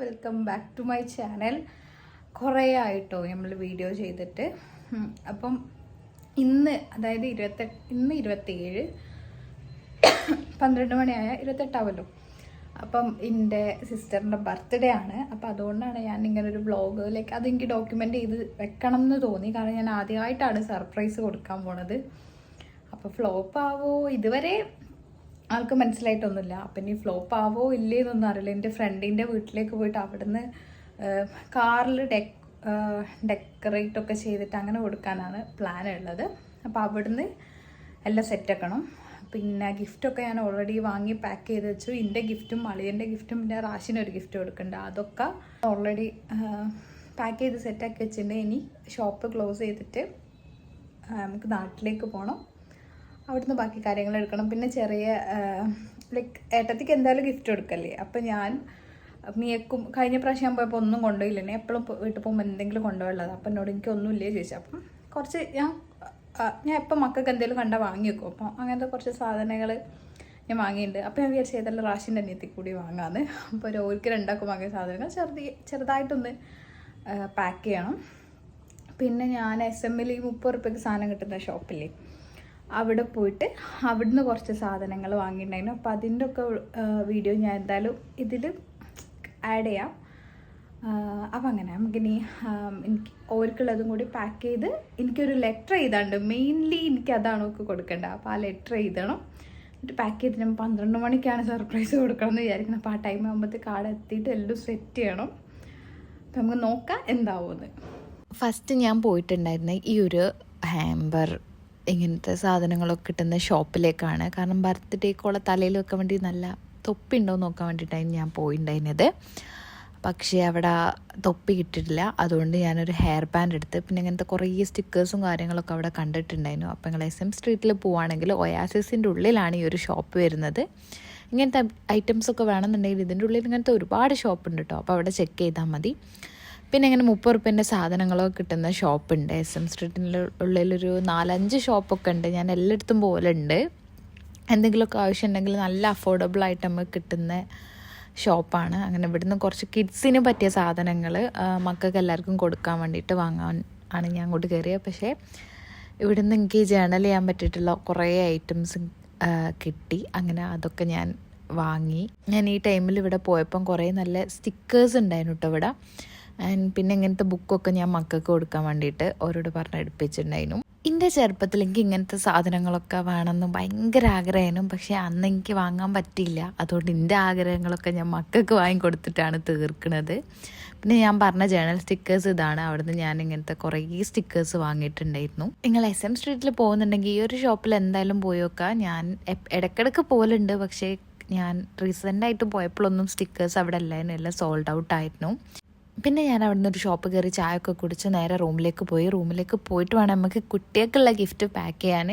Welcome back to my channel. കുറേ ആയിട്ടോ നമ്മൾ വീഡിയോ ചെയ്തിട്ട്. അപ്പം ഇന്ന് അതായത് 27 12 മണിയായ 28ആവല്ലോ. അപ്പം എൻ്റെ സിസ്റ്ററിൻ്റെ ബർത്ത്ഡേ ആണ്. അപ്പം അതുകൊണ്ടാണ് ഞാൻ ഇങ്ങനെ ഒരു വ്ളോഗിലേക്ക് അതെനിക്ക് ഡോക്യുമെൻ്റ് ചെയ്ത് വെക്കണം എന്ന് തോന്നി. കാരണം ഞാൻ ആദ്യമായിട്ടാണ് സർപ്രൈസ് കൊടുക്കാൻ പോണത്. അപ്പോൾ ഫ്ലോപ്പ് ആവോ ഇതുവരെ ആൾക്ക് മനസ്സിലായിട്ടൊന്നുമില്ല. അപ്പം ഇനി ഫ്ലോപ്പ് ആവോ ഇല്ലേ എന്നൊന്നും അറിയില്ല. എൻ്റെ ഫ്രണ്ടിൻ്റെ വീട്ടിലേക്ക് പോയിട്ട് അവിടുന്ന് കാറിൽ ഡെക്കറേറ്റ് ഒക്കെ ചെയ്തിട്ട് അങ്ങനെ കൊടുക്കാനാണ് പ്ലാൻ ഉള്ളത്. അപ്പോൾ അവിടുന്ന് എല്ലാം സെറ്റാക്കണം. പിന്നെ ഗിഫ്റ്റൊക്കെ ഞാൻ ഓൾറെഡി വാങ്ങി പാക്ക് ചെയ്ത് വെച്ചു. എൻ്റെ ഗിഫ്റ്റും അളിയൻ്റെ ഗിഫ്റ്റും പിന്നെ റാഷിനൊരു ഗിഫ്റ്റ് കൊടുക്കുന്നുണ്ട്. അതൊക്കെ ഓൾറെഡി പാക്ക് ചെയ്ത് സെറ്റാക്കി വെച്ചിട്ടുണ്ട്. ഇനി ഷോപ്പ് ക്ലോസ് ചെയ്തിട്ട് നമുക്ക് നാട്ടിലേക്ക് പോകണം. അവിടുന്ന് ബാക്കി കാര്യങ്ങൾ എടുക്കണം. പിന്നെ ചെറിയ ലൈക്ക് ഏട്ടത്തിക്ക് എന്തായാലും ഗിഫ്റ്റ് കൊടുക്കല്ലേ. അപ്പം ഞാൻ മിയക്കും കഴിഞ്ഞ പ്രാവശ്യം പോയപ്പോൾ ഒന്നും കൊണ്ടുപോയില്ല. എന്നെ എപ്പോഴും വീട്ടിൽ പോകുമ്പോൾ എന്തെങ്കിലും കൊണ്ടുപോയുള്ളത്. അപ്പം എന്നോട് എനിക്കൊന്നുമില്ലേ ചോദിച്ചു. അപ്പം കുറച്ച് ഞാൻ എപ്പോൾ മക്കൾക്ക് എന്തെങ്കിലും കണ്ടാൽ വാങ്ങി വെക്കും. അപ്പം അങ്ങനത്തെ കുറച്ച് സാധനങ്ങൾ ഞാൻ വാങ്ങിയിട്ടുണ്ട്. അപ്പോൾ ഞാൻ വിചാരിച്ചു ഏതെല്ലാം റാഷിൻ്റെ അനിയത്തിൽ കൂടി വാങ്ങാമെന്ന്. അപ്പോൾ ഓർക്ക് രണ്ടാക്കും വാങ്ങിയ സാധനങ്ങൾ ചെറുതായിട്ടൊന്ന് പാക്ക് ചെയ്യണം. പിന്നെ ഞാൻ SM-ൽ 30 രൂപയ്ക്ക് സാധനം കിട്ടുന്ന ഷോപ്പില്ലേ, അവിടെ പോയിട്ട് അവിടുന്ന് കുറച്ച് സാധനങ്ങൾ വാങ്ങിയിട്ടുണ്ടായിരുന്നു. അപ്പോൾ അതിൻ്റെ ഒക്കെ വീഡിയോ ഞാൻ എന്തായാലും ഇതിൽ ആഡ് ചെയ്യാം. അപ്പം അങ്ങനെ നമുക്കിനി എനിക്ക് ഓർക്കുള്ളതും കൂടി പാക്ക് ചെയ്ത് എനിക്കൊരു ലെറ്റർ എഴുതാണ്ട്. മെയിൻലി എനിക്ക് അതാണ് ഒക്കെ കൊടുക്കേണ്ടത്. അപ്പോൾ ആ ലെറ്റർ എഴുതണം. എന്നിട്ട് പാക്ക് ചെയ്തിട്ട് നമ്മൾ 12 മണിക്കാണ് സർപ്രൈസ് കൊടുക്കണം എന്ന് വിചാരിക്കണം. അപ്പോൾ ആ ടൈം ആകുമ്പോഴത്തേക്ക് ആടെ എത്തിയിട്ട് എല്ലാം സെറ്റ് ചെയ്യണം. അപ്പം നമുക്ക് നോക്കാം എന്താവുമെന്ന്. ഫസ്റ്റ് ഞാൻ പോയിട്ടുണ്ടായിരുന്നത് ഈ ഒരു ഹാമ്പർ ഇങ്ങനത്തെ സാധനങ്ങളൊക്കെ കിട്ടുന്ന ഷോപ്പിലേക്കാണ്. കാരണം ബർത്ത്ഡേക്കുള്ള തലയിൽ വെക്കാൻ വേണ്ടി നല്ല തൊപ്പി ഉണ്ടോ എന്ന് നോക്കാൻ വേണ്ടിയിട്ടായിരുന്നു ഞാൻ പോയിട്ടുണ്ടായിരുന്നത്. പക്ഷേ അവിടെ തൊപ്പി കിട്ടിയിട്ടില്ല. അതുകൊണ്ട് ഞാനൊരു ഹെയർ ബാൻഡ് എടുത്ത് പിന്നെ ഇങ്ങനത്തെ കുറേ സ്റ്റിക്കേഴ്സും കാര്യങ്ങളൊക്കെ അവിടെ കണ്ടിട്ടുണ്ടായിരുന്നു. അപ്പോൾ നിങ്ങൾ SM സ്ട്രീറ്റിൽ പോവുകയാണെങ്കിൽ ഒയാസിസിൻ്റെ ഉള്ളിലാണ് ഈ ഒരു ഷോപ്പ് വരുന്നത്. ഇങ്ങനത്തെ ഐറ്റംസൊക്കെ വേണമെന്നുണ്ടെങ്കിൽ ഇതിൻ്റെ ഉള്ളിൽ ഇങ്ങനത്തെ ഒരുപാട് ഷോപ്പ് ഉണ്ട് കേട്ടോ. അപ്പോൾ അവിടെ ചെക്ക് ചെയ്താൽ മതി. പിന്നെ ഇങ്ങനെ 30 രൂപേൻ്റെ സാധനങ്ങളൊക്കെ കിട്ടുന്ന ഷോപ്പുണ്ട്. SM സ്ട്രീറ്റിൻ്റെ ഉള്ളിലൊരു 4-5 ഷോപ്പൊക്കെ ഉണ്ട്. ഞാൻ എല്ലായിടത്തും പോലുണ്ട്. എന്തെങ്കിലുമൊക്കെ ആവശ്യമുണ്ടെങ്കിൽ നല്ല അഫോർഡബിളായിട്ട് നമുക്ക് കിട്ടുന്ന ഷോപ്പാണ്. അങ്ങനെ ഇവിടുന്ന് കുറച്ച് കിഡ്സിന് പറ്റിയ സാധനങ്ങൾ മക്കൾക്ക് എല്ലാവർക്കും കൊടുക്കാൻ വേണ്ടിയിട്ട് വാങ്ങാൻ ആണ് ഞാൻ അങ്ങോട്ട് കയറിയത്. പക്ഷേ ഇവിടുന്ന് എനിക്ക് ജേണൽ ചെയ്യാൻ പറ്റിയിട്ടുള്ള കുറേ ഐറ്റംസ് കിട്ടി. അങ്ങനെ അതൊക്കെ ഞാൻ വാങ്ങി. ഞാൻ ഈ ടൈമിൽ ഇവിടെ പോയപ്പം കുറേ നല്ല സ്റ്റിക്കേഴ്സ് ഉണ്ടായിരുന്നു കേട്ടോ ഇവിടെ. പിന്നെ ഇങ്ങനത്തെ ബുക്കൊക്കെ ഞാൻ മക്കൾക്ക് കൊടുക്കാൻ വേണ്ടിയിട്ട് അവരോട് പറഞ്ഞ് എടുപ്പിച്ചിട്ടുണ്ടായിരുന്നു. എൻ്റെ ചെറുപ്പത്തിൽ എനിക്ക് ഇങ്ങനത്തെ സാധനങ്ങളൊക്കെ വേണമെന്ന് ഭയങ്കര ആഗ്രഹമായിരുന്നു. പക്ഷേ അന്ന് എനിക്ക് വാങ്ങാൻ പറ്റിയില്ല. അതുകൊണ്ട് എൻ്റെ ആഗ്രഹങ്ങളൊക്കെ ഞാൻ മക്കൾക്ക് വാങ്ങിക്കൊടുത്തിട്ടാണ് തീർക്കുന്നത്. പിന്നെ ഞാൻ പറഞ്ഞ ജേണൽ സ്റ്റിക്കേഴ്സ് ഇതാണ്. അവിടുന്ന് ഞാൻ ഇങ്ങനത്തെ കുറേ സ്റ്റിക്കേഴ്സ് വാങ്ങിയിട്ടുണ്ടായിരുന്നു. നിങ്ങൾ SM സ്ട്രീറ്റിൽ പോകുന്നുണ്ടെങ്കിൽ ഈ ഒരു ഷോപ്പിൽ എന്തായാലും പോയി നോക്കാം. ഞാൻ ഇടയ്ക്കിടയ്ക്ക് പോലുണ്ട്. പക്ഷേ ഞാൻ റീസെൻ്റായിട്ട് പോയപ്പോഴൊന്നും സ്റ്റിക്കേഴ്സ് അവിടെ എല്ലായിരുന്നു, എല്ലാം സോൾഡ് ഔട്ട് ആയിരുന്നു. പിന്നെ ഞാൻ അവിടെ നിന്ന് ഒരു ഷോപ്പ് കയറി ചായയൊക്കെ കുടിച്ച് നേരെ റൂമിലേക്ക് പോയിട്ട് വേണം നമുക്ക് കുട്ടികൾക്കുള്ള ഗിഫ്റ്റ് പാക്ക് ചെയ്യാൻ.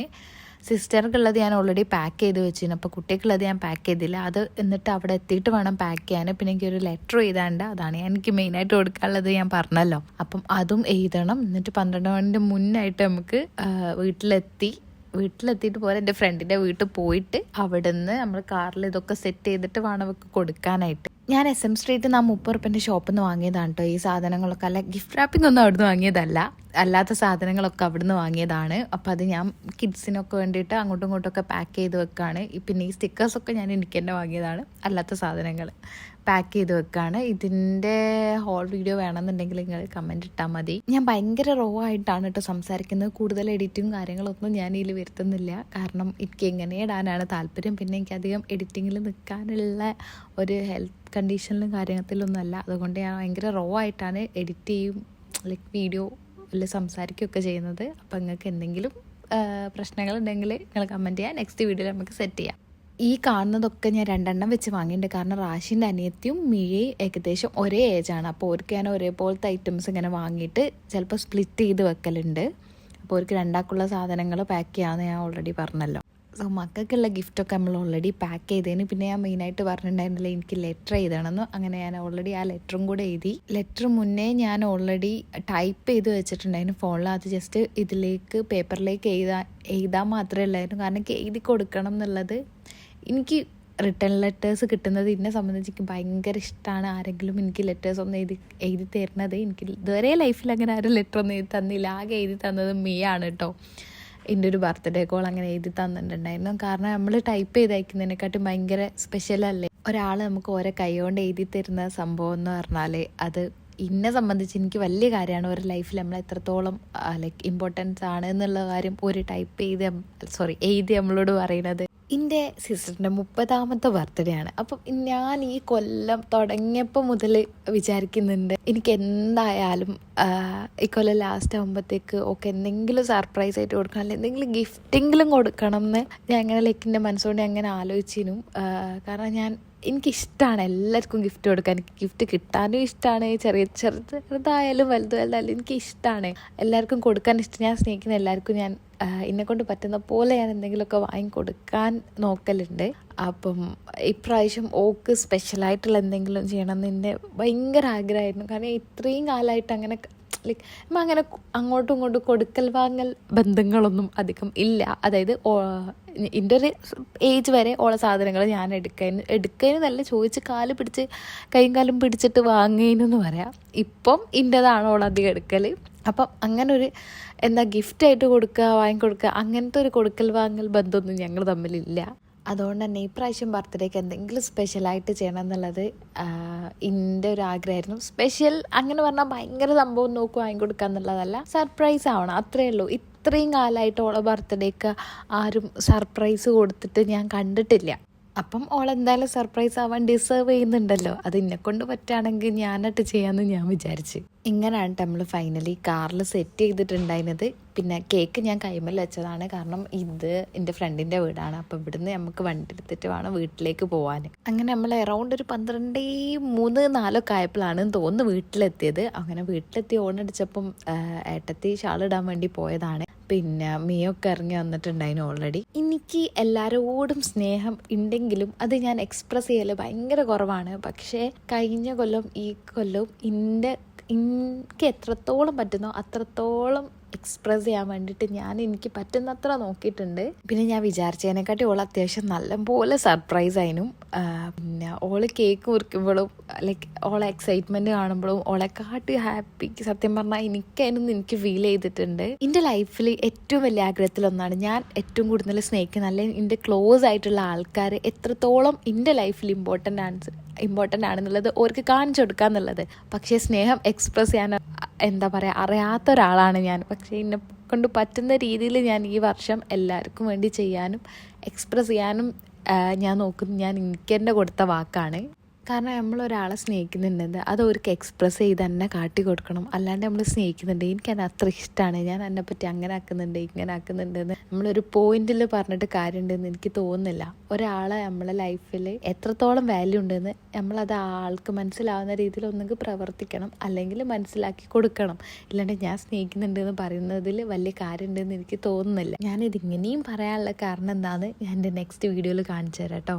സിസ്റ്റർക്കുള്ളത് ഞാൻ ഓൾറെഡി പാക്ക് ചെയ്ത് വെച്ചിരുന്നു. അപ്പോൾ കുട്ടികൾക്കുള്ളത് ഞാൻ പാക്ക് ചെയ്തില്ല. അത് എന്നിട്ട് അവിടെ എത്തിയിട്ട് വേണം പാക്ക് ചെയ്യാൻ. പിന്നെ എനിക്കൊരു ലെറ്റർ എഴുതാണ്ട്, അതാണ് എനിക്ക് മെയിനായിട്ട് കൊടുക്കാനുള്ളത് ഞാൻ പറഞ്ഞല്ലോ. അപ്പം അതും എഴുതണം. എന്നിട്ട് 12 മണിൻ്റെ മുന്നായിട്ട് നമുക്ക് വീട്ടിലെത്തിയിട്ട് പോലെ എൻ്റെ ഫ്രണ്ടിൻ്റെ വീട്ടിൽ പോയിട്ട് അവിടെ നിന്ന് നമ്മൾ കാറിൽ ഇതൊക്കെ സെറ്റ് ചെയ്തിട്ട് വേണം അവർക്ക് കൊടുക്കാനായിട്ട്. ഞാൻ SM സ്ട്രീറ്റിൽ നിന്ന് 30 രൂപേൻ്റെ ഷോപ്പിൽ നിന്ന് വാങ്ങിയതാണ് കേട്ടോ ഈ സാധനങ്ങളൊക്കെ. അല്ല, ഗിഫ്റ്റ് റാപ്പിംഗ് ഒന്നും അവിടുന്ന് വാങ്ങിയതല്ല, അല്ലാത്ത സാധനങ്ങളൊക്കെ അവിടുന്ന് വാങ്ങിയതാണ്. അപ്പോൾ അത് ഞാൻ കിഡ്സിനൊക്കെ വേണ്ടിയിട്ട് അങ്ങോട്ടും ഇങ്ങോട്ടൊക്കെ പാക്ക് ചെയ്ത് വെക്കുകയാണ്. പിന്നെ ഈ സ്റ്റിക്കേഴ്സൊക്കെ ഞാൻ എനിക്ക് തന്നെ വാങ്ങിയതാണ്. അല്ലാത്ത സാധനങ്ങൾ പാക്ക് ചെയ്ത് വെക്കുകയാണ്. ഇതിൻ്റെ ഹോൾ വീഡിയോ വേണമെന്നുണ്ടെങ്കിൽ നിങ്ങൾ കമൻറ്റ് ഇട്ടാൽ മതി. ഞാൻ ഭയങ്കര റോ ആയിട്ടാണ് കേട്ടോ സംസാരിക്കുന്നത്. കൂടുതൽ എഡിറ്റിങ്ങും കാര്യങ്ങളൊന്നും ഞാൻ ഇതിൽ വരുത്തുന്നില്ല. കാരണം എനിക്ക് എങ്ങനെ ഇടാനാണ് താല്പര്യം. പിന്നെ എനിക്കധികം എഡിറ്റിങ്ങിൽ നിൽക്കാനുള്ള ഒരു ഹെൽത്ത് കണ്ടീഷനിലും കാര്യത്തിലൊന്നുമല്ല. അതുകൊണ്ട് ഞാൻ ഭയങ്കര റോ ആയിട്ടാണ് എഡിറ്റ് ചെയ്യും, ലൈക്ക് വീഡിയോ അല്ല സംസാരിക്കുകയൊക്കെ ചെയ്യുന്നത്. അപ്പോൾ നിങ്ങൾക്ക് എന്തെങ്കിലും പ്രശ്നങ്ങളുണ്ടെങ്കിൽ നിങ്ങൾ കമൻറ്റ് ചെയ്യാം. നെക്സ്റ്റ് വീഡിയോയിൽ നമുക്ക് സെറ്റ് ചെയ്യാം. ഈ കാണുന്നതൊക്കെ ഞാൻ 2 വെച്ച് വാങ്ങിയിട്ടുണ്ട്. കാരണം റാഷിൻ്റെ അനിയത്തിയും മിയയും ഏകദേശം ഒരേ ഏജാണ്. അപ്പോൾ അവർക്ക് ഞാൻ ഒരേപോലത്തെ ഐറ്റംസ് ഇങ്ങനെ വാങ്ങിയിട്ട് ചിലപ്പോൾ സ്പ്ലിറ്റ് ചെയ്ത് വെക്കലുണ്ട്. അപ്പോൾ അവർക്ക് രണ്ടാക്കുള്ള സാധനങ്ങൾ പാക്ക് ചെയ്യാമെന്ന് ഞാൻ ഓൾറെഡി പറഞ്ഞല്ലോ. സോ മക്കൾക്കുള്ള ഗിഫ്റ്റൊക്കെ നമ്മൾ ഓൾറെഡി പാക്ക് ചെയ്തതിന് പിന്നെ ഞാൻ മെയിനായിട്ട് പറഞ്ഞിട്ടുണ്ടായിരുന്നില്ല എനിക്ക് ലെറ്റർ എഴുതണമെന്ന്. അങ്ങനെ ഞാൻ ഓൾറെഡി ആ ലെറ്ററും കൂടെ എഴുതി. ലെറ്റർ മുന്നേ ഞാൻ ഓൾറെഡി ടൈപ്പ് ചെയ്ത് വെച്ചിട്ടുണ്ടായിരുന്നു ഫോണിൽ. അത് ജസ്റ്റ് ഇതിലേക്ക് പേപ്പറിലേക്ക് എഴുതാൻ മാത്രമേ ഉള്ളായിരുന്നു. കാരണം എഴുതി കൊടുക്കണം എന്നുള്ളത് എനിക്ക് റിട്ടേൺ ലെറ്റേഴ്സ് കിട്ടുന്നത് എന്നെ സംബന്ധിച്ച് എനിക്ക് ഭയങ്കര ഇഷ്ടമാണ്. ആരെങ്കിലും എനിക്ക് ലെറ്റേഴ്സ് ഒന്നും എഴുതി തരുന്നത്. എനിക്ക് ഇതുവരെ ലൈഫിൽ അങ്ങനെ ആരും ലെറ്റർ ഒന്നും എഴുതി തന്നില്ല. ആകെ എഴുതി തന്നത് മീയാണ് കേട്ടോ. എൻ്റെ ഒരു ബർത്ത്ഡേ കോൾ അങ്ങനെ എഴുതി തന്നിട്ടുണ്ടായിരുന്നു. കാരണം നമ്മൾ ടൈപ്പ് ചെയ്ത് അയക്കുന്നതിനെക്കാട്ടും ഭയങ്കര സ്പെഷ്യലല്ലേ ഒരാൾ നമുക്ക് ഓരോ കൈ കൊണ്ട് എഴുതി തരുന്ന സംഭവം എന്ന് പറഞ്ഞാൽ. അത് എന്നെ സംബന്ധിച്ച് എനിക്ക് വലിയ കാര്യമാണ്. ഒരു ലൈഫിൽ നമ്മൾ എത്രത്തോളം ലൈക്ക് ഇമ്പോർട്ടൻസ് ആണ് എന്നുള്ള കാര്യം ഒരു ടൈപ്പ് എഴുതി നമ്മളോട് പറയുന്നത്. എൻ്റെ സിസ്റ്ററിൻ്റെ 30ാമത്തെ ബർത്ത്ഡേ ആണ്. അപ്പം ഞാൻ ഈ കൊല്ലം തുടങ്ങിയപ്പോൾ മുതൽ വിചാരിക്കുന്നുണ്ട് എനിക്ക് എന്തായാലും ഈ കൊല്ലം ലാസ്റ്റ് ആകുമ്പോഴത്തേക്ക് ഒക്കെ എന്തെങ്കിലും സർപ്രൈസ് ആയിട്ട് കൊടുക്കണം, അല്ലെങ്കിൽ എന്തെങ്കിലും ഗിഫ്റ്റെങ്കിലും കൊടുക്കണം എന്ന് ഞാൻ അങ്ങനെ ലൈക്ക് എൻ്റെ മനസ്സുകൊണ്ട് അങ്ങനെ ആലോചിച്ചിരുന്നു. കാരണം എനിക്കിഷ്ടമാണ് എല്ലാവർക്കും ഗിഫ്റ്റ് കൊടുക്കാൻ. എനിക്ക് ഗിഫ്റ്റ് കിട്ടാനും ഇഷ്ടമാണ്. ചെറുതായാലും വലുതായാലും എനിക്കിഷ്ടമാണ് എല്ലാവർക്കും കൊടുക്കാൻ ഇഷ്ടം. ഞാൻ സ്നേഹിക്കുന്ന എല്ലാവർക്കും ഞാൻ എന്നെക്കൊണ്ട് പറ്റുന്ന പോലെ ഞാൻ എന്തെങ്കിലുമൊക്കെ വാങ്ങിക്കൊടുക്കാൻ നോക്കലുണ്ട്. അപ്പം ഇപ്രാവശ്യം ഓക്ക് സ്പെഷ്യലായിട്ടുള്ള എന്തെങ്കിലും ചെയ്യണമെന്ന് എൻ്റെ ഭയങ്കര ആഗ്രഹമായിരുന്നു. കാരണം ഇത്രയും കാലമായിട്ട് അങ്ങനെ ലൈക്ക് അങ്ങനെ അങ്ങോട്ടും ഇങ്ങോട്ടും കൊടുക്കൽ വാങ്ങൽ ബന്ധങ്ങളൊന്നും അധികം ഇല്ല. അതായത് എൻ്റെ ഒരു ഏജ് വരെ ഉള്ള സാധനങ്ങൾ ഞാൻ എടുക്കാനും ചോദിച്ച് കൈയും കാലും പിടിച്ചിട്ട് വാങ്ങുന്നതെന്ന് പറയാം. ഇപ്പം ഇൻ്റെതാണ് ഓളധികം എടുക്കൽ. അപ്പം അങ്ങനെ ഒരു ഗിഫ്റ്റായിട്ട് വാങ്ങിക്കൊടുക്കുക അങ്ങനത്തെ ഒരു കൊടുക്കൽ വാങ്ങൽ ബന്ധമൊന്നും ഞങ്ങൾ തമ്മിലില്ല. അതുകൊണ്ട് തന്നെ ഇപ്രാവശ്യം ബർത്ത്ഡേക്ക് എന്തെങ്കിലും സ്പെഷ്യലായിട്ട് ചെയ്യണം എന്നുള്ളത് എൻ്റെ ഒരു ആഗ്രഹമായിരുന്നു. സ്പെഷ്യൽ അങ്ങനെ പറഞ്ഞാൽ ഭയങ്കര സംഭവം വാങ്ങിക്കൊടുക്കുക എന്നുള്ളതല്ല, സർപ്രൈസ് ആവണം, അത്രയേ ഉള്ളൂ. ഇത്രയും കാലമായിട്ട് ഓളെ ബർത്ത്ഡേക്ക് ആരും സർപ്രൈസ് കൊടുത്തിട്ട് ഞാൻ കണ്ടിട്ടില്ല. അപ്പം ഓളെന്തായാലും സർപ്രൈസ് ആവാൻ ഡിസേർവ് ചെയ്യുന്നുണ്ടല്ലോ. അത് എന്നെക്കൊണ്ട് പറ്റുകയാണെങ്കിൽ ഞാനായിട്ട് ചെയ്യാമെന്ന് ഞാൻ വിചാരിച്ച്. ഇങ്ങനെയാണ് നമ്മൾ ഫൈനലി കാറിൽ സെറ്റ് ചെയ്തിട്ടുണ്ടായിരുന്നത്. പിന്നെ കേക്ക് ഞാൻ കൈമേൽ വെച്ചതാണ്. കാരണം ഇത് എൻ്റെ ഫ്രണ്ടിൻ്റെ വീടാണ്. അപ്പം ഇവിടുന്ന് നമുക്ക് വണ്ടി എടുത്തിട്ട് വേണം വീട്ടിലേക്ക് പോകാൻ. അങ്ങനെ നമ്മൾ അറൗണ്ട് ഒരു 12:03-4 ആയപ്പോഴാണ് തോന്നുന്നു വീട്ടിലെത്തിയത്. അങ്ങനെ വീട്ടിലെത്തി ഓണടിച്ചപ്പം ഏട്ടത്തി ഷാളിടാൻ വേണ്ടി പോയതാണ്. പിന്നെ മീയൊക്കെ ഇറങ്ങി വന്നിട്ടുണ്ടായിരുന്നു ഓൾറെഡി. എനിക്ക് എല്ലാവരോടും സ്നേഹം ഉണ്ടെങ്കിലും അത് ഞാൻ എക്സ്പ്രസ് ചെയ്യൽ ഭയങ്കര കുറവാണ്. പക്ഷേ കഴിഞ്ഞ കൊല്ലം ഈ കൊല്ലവും എനിക്ക് എത്രത്തോളം പറ്റുന്നോ അത്രത്തോളം എക്സ്പ്രസ് ചെയ്യാൻ വേണ്ടിയിട്ട് ഞാൻ എനിക്ക് പറ്റുന്നത്ര നോക്കിയിട്ടുണ്ട്. പിന്നെ ഞാൻ വിചാരിച്ചതിനെക്കാട്ടി ഓൾ അത്യാവശ്യം നല്ലപോലെ സർപ്രൈസ് ആയിരുന്നു. പിന്നെ ഓള് കേക്ക് മുറിക്കുമ്പോഴും ലൈക്ക് ഓളെ എക്സൈറ്റ്മെൻറ്റ് കാണുമ്പോഴും ഓളെക്കാട്ടി ഹാപ്പി സത്യം പറഞ്ഞാൽ എനിക്ക് ഫീൽ ചെയ്തിട്ടുണ്ട്. എൻ്റെ ലൈഫിൽ ഏറ്റവും വലിയ ആഗ്രഹത്തിലൊന്നാണ് ഞാൻ ഏറ്റവും കൂടുതൽ സ്നേഹിക്കുന്ന അല്ലെങ്കിൽ എൻ്റെ ക്ലോസ് ആയിട്ടുള്ള ആൾക്കാർ എത്രത്തോളം എൻ്റെ ലൈഫിൽ ഇമ്പോർട്ടൻ്റ് ആണെന്നുള്ളത് അവർക്ക് കാണിച്ചു കൊടുക്കുക എന്നുള്ളത്. പക്ഷേ സ്നേഹം എക്സ്പ്രസ് ചെയ്യാൻ അറിയാത്ത ഒരാളാണ് ഞാൻ. പക്ഷേ എന്നെ കൊണ്ട് പറ്റുന്ന രീതിയിൽ ഞാൻ ഈ വർഷം എല്ലാവർക്കും വേണ്ടി ചെയ്യാനും എക്സ്പ്രസ് ചെയ്യാനും ഞാൻ എനിക്ക് തന്നെ കൊടുത്ത വാക്കാണ്. കാരണം നമ്മളൊരാളെ സ്നേഹിക്കുന്നുണ്ടെങ്കിൽ അത് അവർക്ക് എക്സ്പ്രസ് ചെയ്ത് തന്നെ കാട്ടി കൊടുക്കണം. അല്ലാണ്ട് നമ്മൾ സ്നേഹിക്കുന്നുണ്ട് എനിക്കത് അത്ര ഇഷ്ടമാണ്, ഞാൻ എന്നെപ്പറ്റി അങ്ങനെ ആക്കുന്നുണ്ട് ഇങ്ങനെ ആക്കുന്നുണ്ടെന്ന് നമ്മളൊരു പോയിന്റിൽ പറഞ്ഞിട്ട് കാര്യമുണ്ടെന്ന് എനിക്ക് തോന്നുന്നില്ല. ഒരാളെ നമ്മളെ ലൈഫിൽ എത്രത്തോളം വാല്യൂ ഉണ്ടെന്ന് നമ്മളത് ആൾക്ക് മനസ്സിലാവുന്ന രീതിയിൽ ഒന്നെങ്കിൽ പ്രവർത്തിക്കണം, അല്ലെങ്കിൽ മനസ്സിലാക്കി കൊടുക്കണം. ഇല്ലാണ്ട് ഞാൻ സ്നേഹിക്കുന്നുണ്ടെന്ന് പറയുന്നതിൽ വലിയ കാര്യമുണ്ടെന്ന് എനിക്ക് തോന്നുന്നില്ല. ഞാനിതിങ്ങനെയും പറയാനുള്ള കാരണം എന്താണെന്ന് ഞാൻ എൻ്റെ നെക്സ്റ്റ് വീഡിയോയിൽ കാണിച്ചു തരാം കേട്ടോ.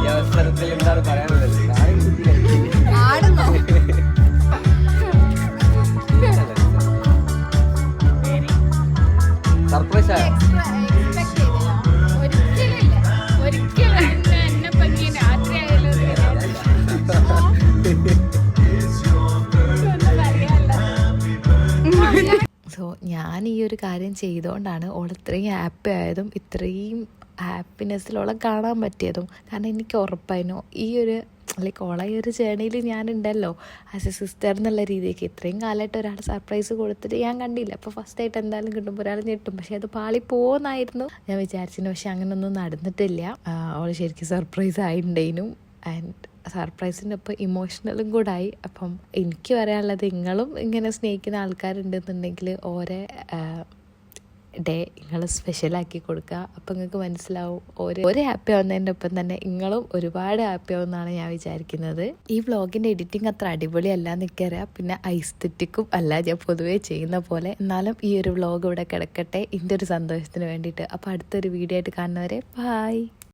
ഈ അവസരത്തിൽ എന്താണ് പറയാനുള്ളത്? സർപ്രൈസ് ആയോ? സോ ഞാൻ ഈ ഒരു കാര്യം ചെയ്തുകൊണ്ടാണ് ഓൾ ഇത്രയും ഹാപ്പി ആയതും ഇത്രയും ഹാപ്പിനെസ്സിലോളെ കാണാൻ പറ്റിയതും. കാരണം എനിക്ക് ഉറപ്പായിരുന്നു ഈ ഒരു ലൈക്ക് ഓളെ ഈ ഒരു ജേണിയിൽ ഞാനുണ്ടല്ലോ ആസ് എ സിസ്റ്റർ എന്നുള്ള രീതിക്ക്. ഇത്രയും കാലമായിട്ട് ഒരാൾ സർപ്രൈസ് കൊടുത്തിട്ട് ഞാൻ കണ്ടില്ല. അപ്പോൾ ഫസ്റ്റായിട്ട് എന്തായാലും കിട്ടുമ്പോൾ ഒരാൾ ഞെട്ടും. പക്ഷേ അത് പാളി പോകുന്നായിരുന്നു ഞാൻ വിചാരിച്ചിരുന്നു. പക്ഷെ അങ്ങനെയൊന്നും നടന്നിട്ടില്ല. ഓൾ ശരിക്കും സർപ്രൈസ് ആയിട്ടുണ്ടേനും. ആൻഡ് സർപ്രൈസിൻ്റെ ഒപ്പം ഇമോഷണലും കൂടെ ആയി. അപ്പം എനിക്ക് പറയാനുള്ളത് നിങ്ങളും ഇങ്ങനെ സ്നേഹിക്കുന്ന ആൾക്കാരുണ്ടെന്നുണ്ടെങ്കിൽ ഓരെ ഡേ നിങ്ങൾ സ്പെഷ്യലാക്കി കൊടുക്കുക. അപ്പോൾ നിങ്ങൾക്ക് മനസ്സിലാവും ഒരു ഹാപ്പി ആവുന്നതിൻ്റെ ഒപ്പം തന്നെ നിങ്ങളും ഒരുപാട് ഹാപ്പി ആവുമെന്നാണ് ഞാൻ വിചാരിക്കുന്നത്. ഈ വ്ളോഗിൻ്റെ എഡിറ്റിംഗ് അത്ര അടിപൊളിയല്ല എന്നൊക്കെയറിയാം, പിന്നെ ഐസ്തെറ്റിക്കും അല്ല ഞാൻ പൊതുവേ ചെയ്യുന്ന പോലെ. എന്നാലും ഈ ഒരു വ്ളോഗ് ഇവിടെ കിടക്കട്ടെ എൻ്റെ ഒരു സന്തോഷത്തിന് വേണ്ടിയിട്ട്. അപ്പോൾ അടുത്തൊരു വീഡിയോ ആയിട്ട് കാണുന്നവരെ ബൈ.